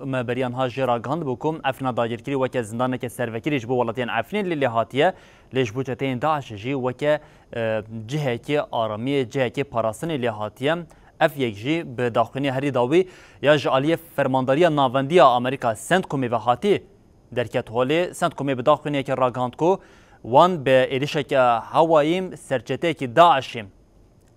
ما بریان ها جرا گاند بکم افنا داگیرکری وکه زندان که سروکریش بو ولاتین افنین لیلی هاتیه لیش بوچتین داعش جی وکه جهه که آرامی جهه که پاراسن لیلی هاتیه اف یک جی به داخلی هری داوی یا جالی فرمانداری ناوندی آمریکا سنت کومی و هاتی درکت هولی سنت کومی به داخلی که راگاند کو وان به ایریشه که هوایم سرچته که داعشیم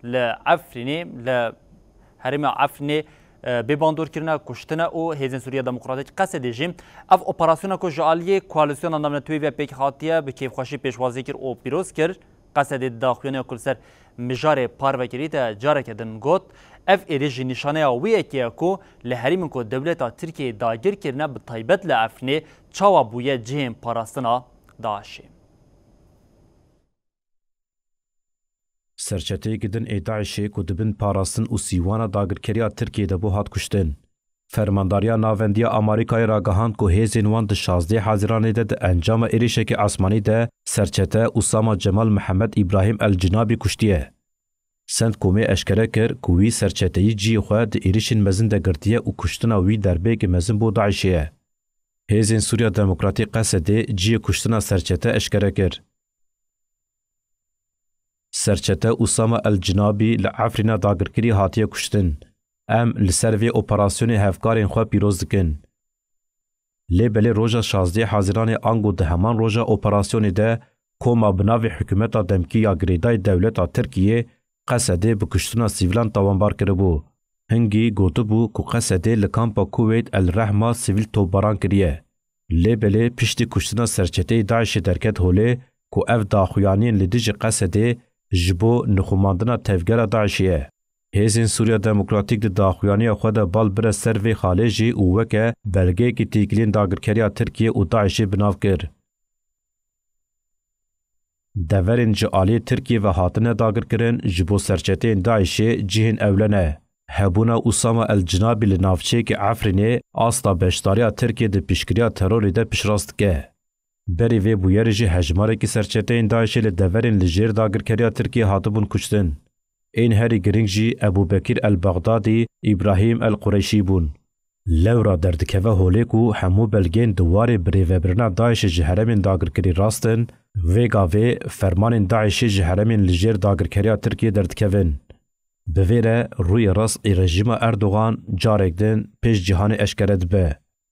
لعفرینی لحرم عفنی بباندور کرنا کشتنا او هیزن سوریه دموکراتیک قصد جیم اف اپراسیون کو جالی کوالاسیون نامن توی و پیک خاطیه به کیف خوشی پیشوازی کر او پیروز کر قصد داخلی کل سر مجار پاروکری تا جاره کدن گوت اف ایریج نشانه اویه که کو لحریم کو دولت ترکیه داگیر کرنا به طیبت لعفنی چاوا بویه جیم پاراستنا داعشی سرچته گدن ایداعشی که دبن پاراستن و سیوانا داگرکریا ترکیه دبو هات کشتن. فرمانداریا ناوندی آمریکای راگهاند که هیزین وان ده 16 حاضرانه ده انجام ایریشک آسمانی ده سرچته اسامه جمال محمد ابراهیم الجنابی کشتیه. سنت کومی اشکره کر کوی سرچتهی جی خواه ده ایریشین مزن ده گرتیه و کشتنا وی دربه که مزن بو داعشیه. هیزین سوریا دموکراتی قصده جی کشتنا سرچته اشکره کر. سرچته اسامه الجنابی لعفرینا داگرکری هاتیه کشتن. ام لسروی اپراسیون هفکارین خواه پیروز دکن. لی بلی روژا 16 حاضران آنگو ده همان روژا اپراسیون ده کوما بناوی حکومتا دمکی یا گریدای دولتا ترکیه قصده بکشتنا سیویلان تاوانبار کربو. هنگی گوتو بو که قصده لکامپا کویت الرحمه سیویل توباران کریه. لی بلی پشتی کشتنا سرچته داعش درکت هوله که اف داخویانین لدیج قصده جبو نخوماندنا تفگر داعشیه. هیزین سوریا دموکراتیک ده داخویانی خود بال بر سروی خالجی او وکه بلگه کی تیکلین داگرکریا ترکیه و داعشی بناو کر. دورین جعالی ترکیه و هاتنه داگر کرن جبو سرچتین داعشی جهن اولنه. هبونا اسامه الجنابی لنافچه که عفرینه آستا بشتاریا ترکیه ده پیشگریا تروری ده پیشراست که. بری وی بویر جی هجماره کی سرچتین داعشی لدورین لجیر داگرکریا ترکیه هاتبون کشتن. این هری گرینگ جی ابو بکر البغدادی ابراهیم القریشی بون. لورا دردکوه هولیکو همو بلگین دواری بری وبرنا داعش جهرمین داگرکری راستن ویگا وی فرمان داعش جهرمین لجیر داگرکریا ترکیه دردکوین. بویره روی راست رژیم اردوغان جارک دن پیش جهان اشکرد به.